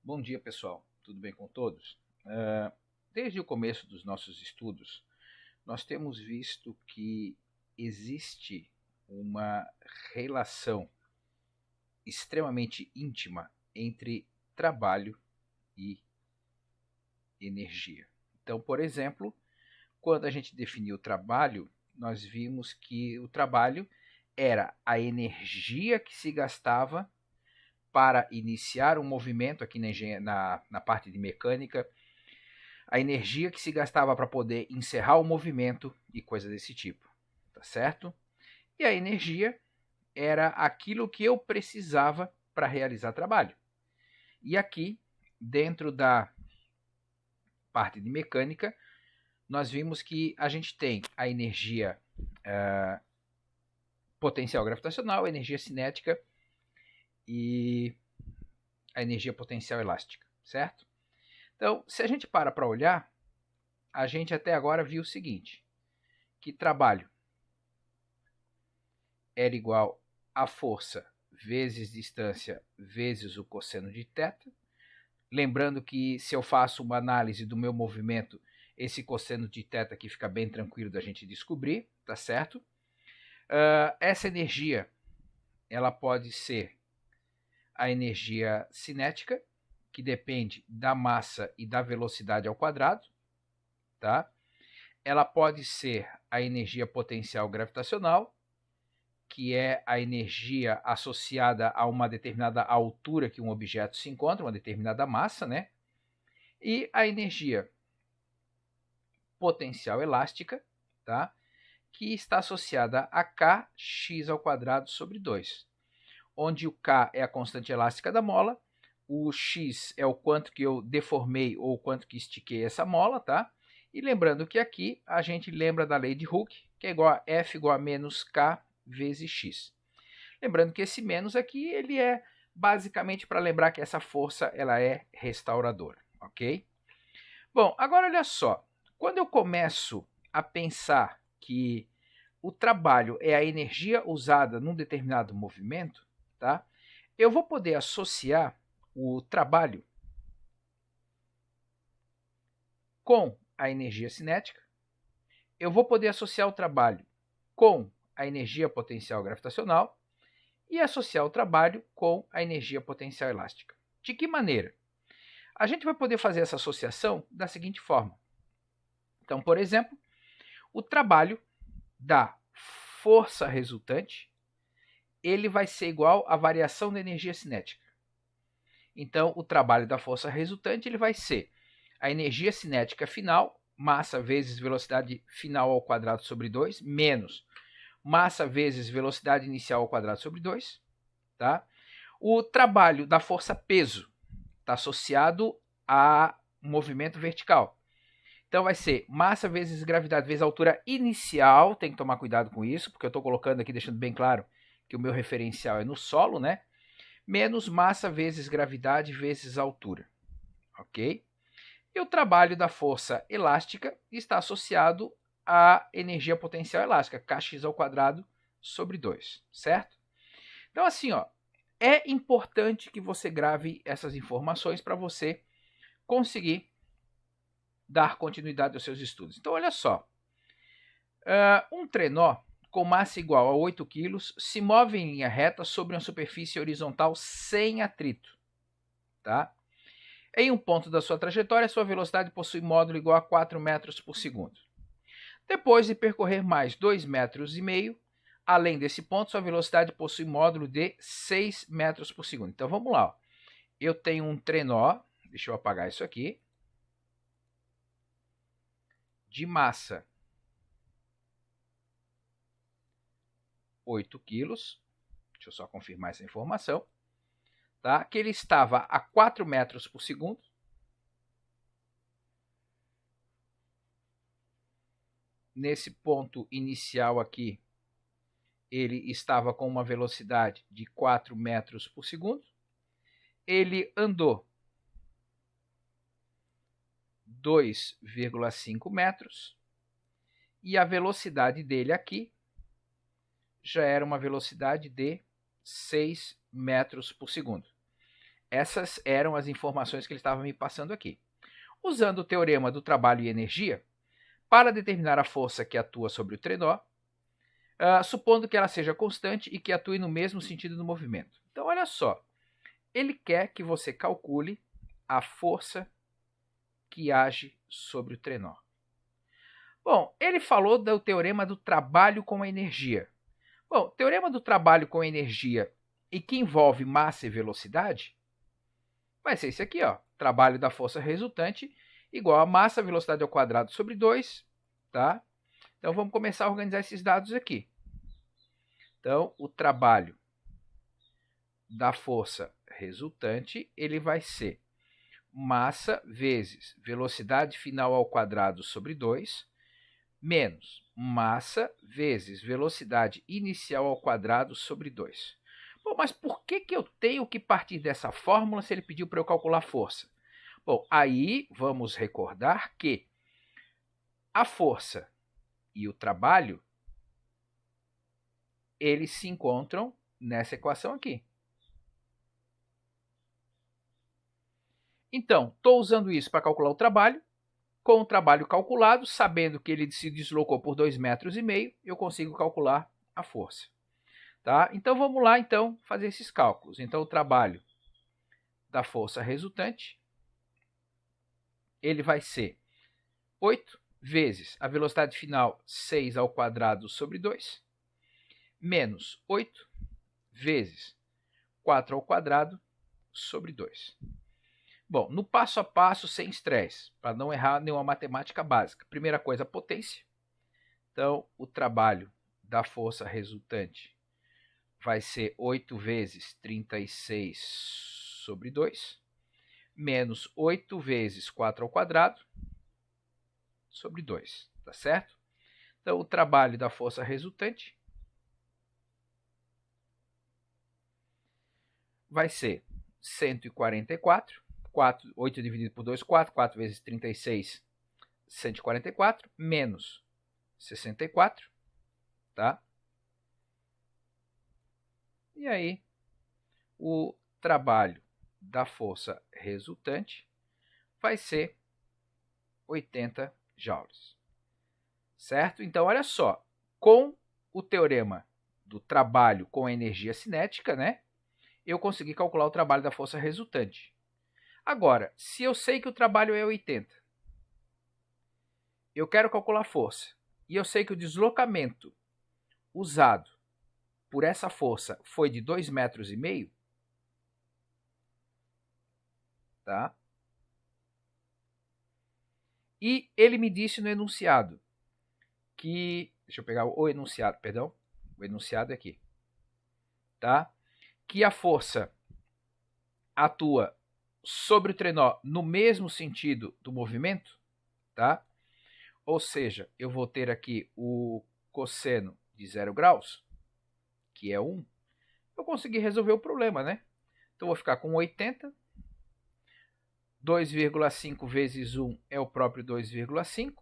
Bom dia, pessoal. Tudo bem com todos? Desde o começo dos nossos estudos, nós temos visto que existe uma relação extremamente íntima entre trabalho e energia. Então, por exemplo, quando a gente definiu o trabalho, nós vimos que o trabalho era a energia que se gastava para iniciar um movimento aqui na parte de mecânica, a energia que se gastava para poder encerrar o movimento e coisas desse tipo, tá certo? E a energia era aquilo que eu precisava para realizar trabalho. E aqui, dentro da parte de mecânica, nós vimos que a gente tem a energia potencial gravitacional, a energia cinética e a energia potencial elástica, certo? Então, se a gente para olhar, a gente até agora viu o seguinte, que trabalho era igual a força vezes distância vezes o cosseno de θ. Lembrando que se eu faço uma análise do meu movimento, esse cosseno de θ aqui fica bem tranquilo da gente descobrir, tá certo? Essa energia, ela pode ser a energia cinética, que depende da massa e da velocidade ao quadrado, tá? Ela pode ser a energia potencial gravitacional, que é a energia associada a uma determinada altura que um objeto se encontra, uma determinada massa, né? E a energia potencial elástica, tá? Que está associada a kx ao quadrado sobre 2, onde o k é a constante elástica da mola, o x é o quanto que eu deformei ou o quanto que estiquei essa mola, tá? E lembrando que aqui a gente lembra da lei de Hooke, que é igual a F igual a menos K vezes X. Lembrando que esse menos aqui, ele é basicamente para lembrar que essa força ela é restauradora, ok? Bom, agora olha só. Quando eu começo a pensar que o trabalho é a energia usada num determinado movimento, tá? Eu vou poder associar o trabalho com a energia cinética, eu vou poder associar o trabalho com a energia potencial gravitacional e associar o trabalho com a energia potencial elástica. De que maneira? A gente vai poder fazer essa associação da seguinte forma. Então, por exemplo, o trabalho da força resultante, ele vai ser igual à variação da energia cinética. Então, o trabalho da força resultante ele vai ser a energia cinética final, massa vezes velocidade final ao quadrado sobre 2, menos massa vezes velocidade inicial ao quadrado sobre 2. Tá? O trabalho da força peso está associado a movimento vertical. Então vai ser massa vezes gravidade vezes altura inicial, tem que tomar cuidado com isso, porque eu estou colocando aqui, deixando bem claro que o meu referencial é no solo, né? Menos massa vezes gravidade vezes altura, ok? E o trabalho da força elástica está associado à energia potencial elástica, kx ao quadrado sobre 2, certo? Então assim, ó, é importante que você grave essas informações para você conseguir dar continuidade aos seus estudos. Então olha só, um trenó com massa igual a 8 kg se move em linha reta sobre uma superfície horizontal sem atrito, tá? Em um ponto da sua trajetória, sua velocidade possui módulo igual a 4 metros por segundo. Depois de percorrer mais 2,5 metros, além desse ponto, sua velocidade possui módulo de 6 metros por segundo. Então vamos lá. Ó. Eu tenho um trenó, deixa eu apagar isso aqui, de massa 8 quilos. Deixa eu só confirmar essa informação. Tá? Que ele estava a 4 metros por segundo. Nesse ponto inicial aqui, ele estava com uma velocidade de 4 metros por segundo. Ele andou 2,5 metros. E a velocidade dele aqui já era uma velocidade de 6 metros por segundo. essas eram as informações que ele estava me passando aqui. Usando o teorema do trabalho e energia, para determinar a força que atua sobre o trenó, supondo que ela seja constante e que atue no mesmo sentido do movimento. Então, olha só, ele quer que você calcule a força que age sobre o trenó. Bom, ele falou do teorema do trabalho com a energia. Bom, teorema do trabalho com energia e que envolve massa e velocidade vai ser esse aqui, ó. Trabalho da força resultante igual a massa velocidade ao quadrado sobre 2, tá? Então, vamos começar a organizar esses dados aqui. Então, o trabalho da força resultante, ele vai ser massa vezes velocidade final ao quadrado sobre 2, menos massa vezes velocidade inicial ao quadrado sobre 2. Bom, mas por que eu tenho que partir dessa fórmula se ele pediu para eu calcular força? Bom, aí vamos recordar que a força e o trabalho, eles se encontram nessa equação aqui. Então, estou usando isso para calcular o trabalho. Com o trabalho calculado, sabendo que ele se deslocou por 2,5 metros, eu consigo calcular a força. Tá? Então, vamos lá então fazer esses cálculos. Então, o trabalho da força resultante, ele vai ser 8 vezes a velocidade final 6 ao quadrado sobre 2, menos 8 vezes 4 ao quadrado sobre 2. Bom, no passo a passo, sem estresse, para não errar nenhuma matemática básica. Primeira coisa, potência. Então, o trabalho da força resultante vai ser 8 vezes 36 sobre 2, menos 8 vezes 4 ao quadrado sobre 2, tá certo? Então, o trabalho da força resultante vai ser 144, 8 dividido por 2, 4, 4 vezes 36, 144, menos 64, tá? E aí, o trabalho da força resultante vai ser 80 joules, certo? Então, olha só, com o teorema do trabalho com energia cinética, né, eu consegui calcular o trabalho da força resultante. Agora, se eu sei que o trabalho é 80, eu quero calcular a força, e eu sei que o deslocamento usado por essa força foi de 2,5 metros, tá? E ele me disse no enunciado que, deixa eu pegar o enunciado, perdão, o enunciado é aqui, tá? Que a força atua sobre o trenó no mesmo sentido do movimento, tá? Ou seja, eu vou ter aqui o cosseno de 0 graus, que é 1. Eu consegui resolver o problema, né? Então, vou ficar com 80. 2,5 vezes 1 é o próprio 2,5.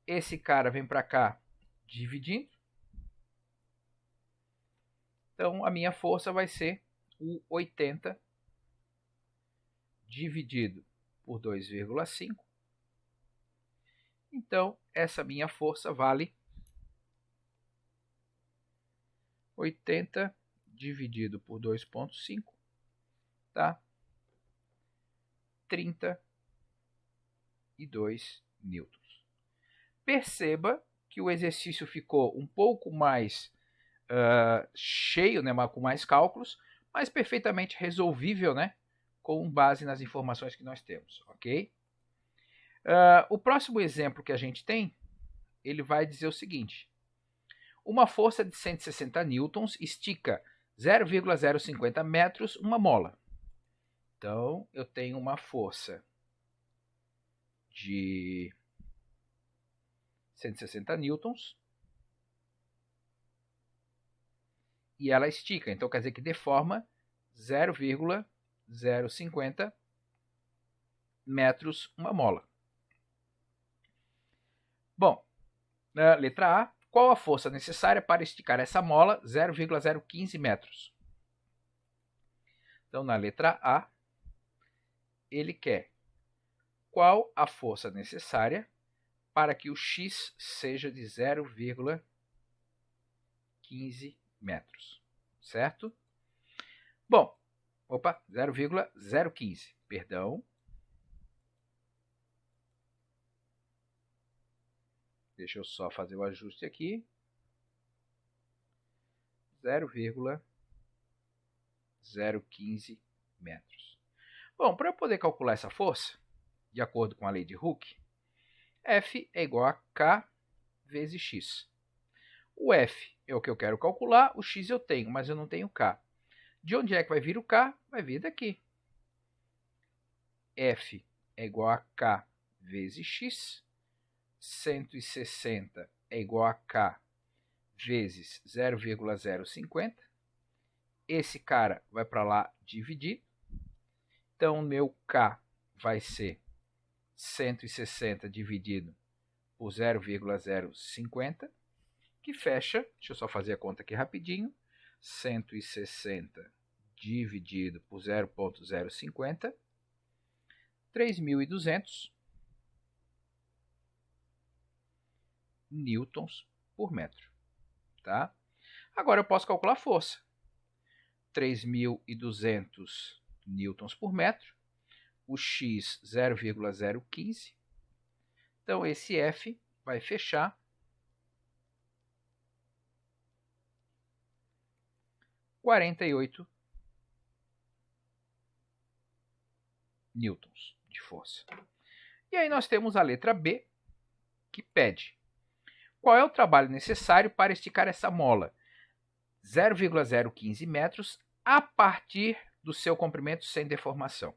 Esse cara vem para cá dividindo. Então, a minha força vai ser o 80 dividido por 2,5. Então, essa minha força vale 80 dividido por 2,5, tá? 32 newtons. Perceba que o exercício ficou um pouco mais cheio, né, com mais cálculos, mas perfeitamente resolvível, né, com base nas informações que nós temos, ok? O próximo exemplo que a gente tem, ele vai dizer o seguinte: uma força de 160 newtons estica 0,050 metros uma mola. Então, eu tenho uma força de 160 newtons e ela estica. Então, quer dizer que deforma 0,050 metros uma mola. Bom, na letra A, qual a força necessária para esticar essa mola 0,015 metros? Então, na letra A, ele quer qual a força necessária para que o x seja de 0,15 metros, certo? Bom, 0,015, perdão. Deixa eu só fazer o ajuste aqui. 0,015 metros. Bom, para eu poder calcular essa força, de acordo com a lei de Hooke, F é igual a K vezes X. O F é o que eu quero calcular, o X eu tenho, mas eu não tenho K. De onde é que vai vir o K? Vai vir daqui. F é igual a K vezes X. 160 é igual a K vezes 0,050. Esse cara vai para lá dividir. Então, o meu K vai ser 160 dividido por 0,050, que fecha, deixa eu só fazer a conta aqui rapidinho, 160 dividido por 0,050, 3.200 newtons por metro. Tá? Agora eu posso calcular a força. 3.200 newtons por metro, o x 0,015. Então, esse F vai fechar 48 newtons de força. E aí nós temos a letra B, que pede qual é o trabalho necessário para esticar essa mola 0,015 metros a partir do seu comprimento sem deformação.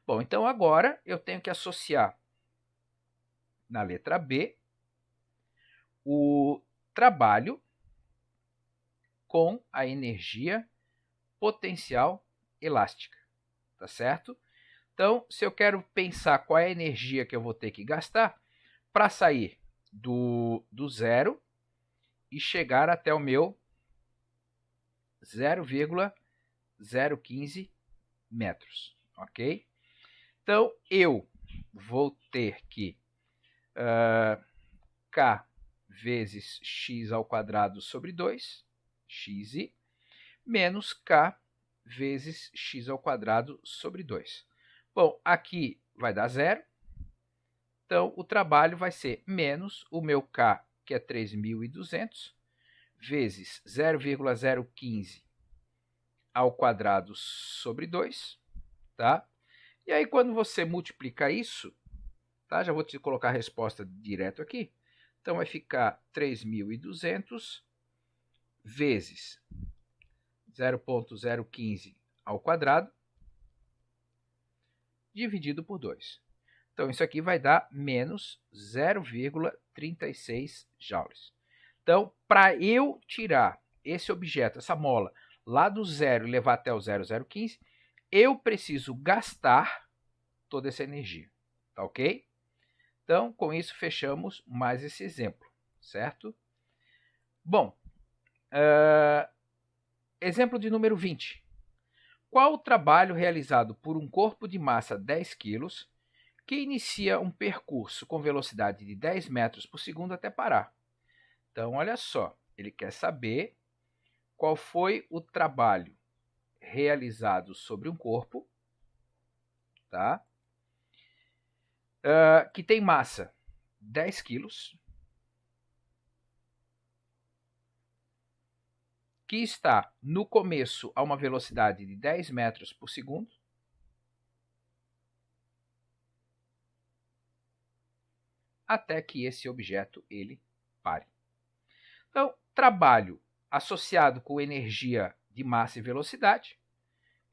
Bom, então agora eu tenho que associar na letra B o trabalho com a energia potencial elástica, tá certo? Então, se eu quero pensar qual é a energia que eu vou ter que gastar para sair do zero e chegar até o meu 0,015 metros, ok? Então, eu vou ter que K vezes x ao quadrado sobre 2, xi, menos K vezes x ao quadrado sobre 2. Bom, aqui vai dar zero. Então, o trabalho vai ser menos o meu K, que é 3.200, vezes 0,015 ao quadrado sobre 2, tá? E aí, quando você multiplica isso, tá? Já vou te colocar a resposta direto aqui. Então, vai ficar 3.200 vezes 0,015 ao quadrado, dividido por 2. Então, isso aqui vai dar menos 0,36 joules. Então, para eu tirar esse objeto, essa mola, lá do zero e levar até o 0,015, eu preciso gastar toda essa energia. Tá ok? Então, com isso, fechamos mais esse exemplo, certo? Bom, exemplo de número 20. Qual o trabalho realizado por um corpo de massa 10 kg que inicia um percurso com velocidade de 10 metros por segundo até parar? Então, olha só, ele quer saber qual foi o trabalho realizado sobre um corpo, tá? Que tem massa 10 quilos, que está no começo a uma velocidade de 10 metros por segundo, até que esse objeto ele pare. Então, trabalho associado com energia de massa e velocidade,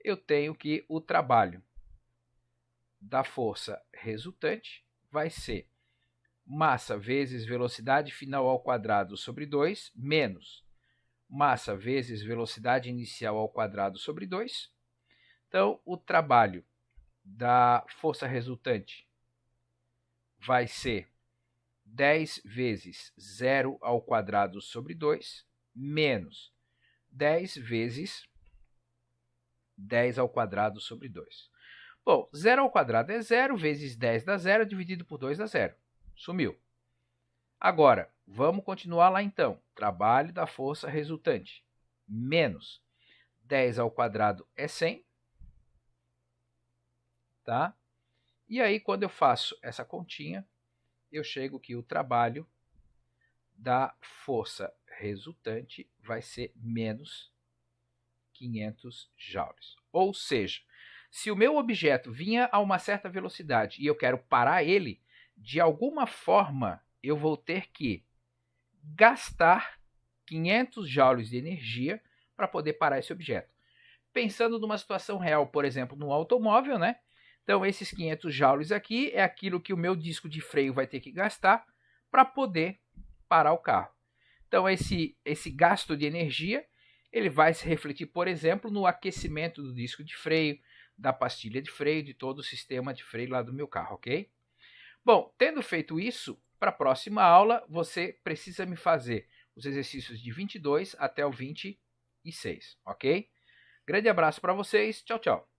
eu tenho que o trabalho da força resultante vai ser massa vezes velocidade final ao quadrado sobre 2, menos massa vezes velocidade inicial ao quadrado sobre 2. Então, o trabalho da força resultante vai ser 10 vezes 0 ao quadrado sobre 2, menos 10 vezes 10 ao quadrado sobre 2. Bom, 0 ao quadrado é 0, vezes 10 dá 0, dividido por 2 dá 0. Sumiu. Agora, vamos continuar lá então. Trabalho da força resultante, menos 10 ao quadrado é 100. Tá? E aí, quando eu faço essa continha, eu chego que o trabalho da força resultante vai ser menos 500 joules. Ou seja, se o meu objeto vinha a uma certa velocidade e eu quero parar ele, de alguma forma eu vou ter que gastar 500 joules de energia para poder parar esse objeto. Pensando numa situação real, por exemplo, no automóvel, né? Então, esses 500 joules aqui é aquilo que o meu disco de freio vai ter que gastar para poder parar o carro. Então, esse gasto de energia ele vai se refletir, por exemplo, no aquecimento do disco de freio, da pastilha de freio, de todo o sistema de freio lá do meu carro, ok? Bom, tendo feito isso, para a próxima aula, você precisa me fazer os exercícios de 22 até o 26, ok? Grande abraço para vocês, tchau, tchau.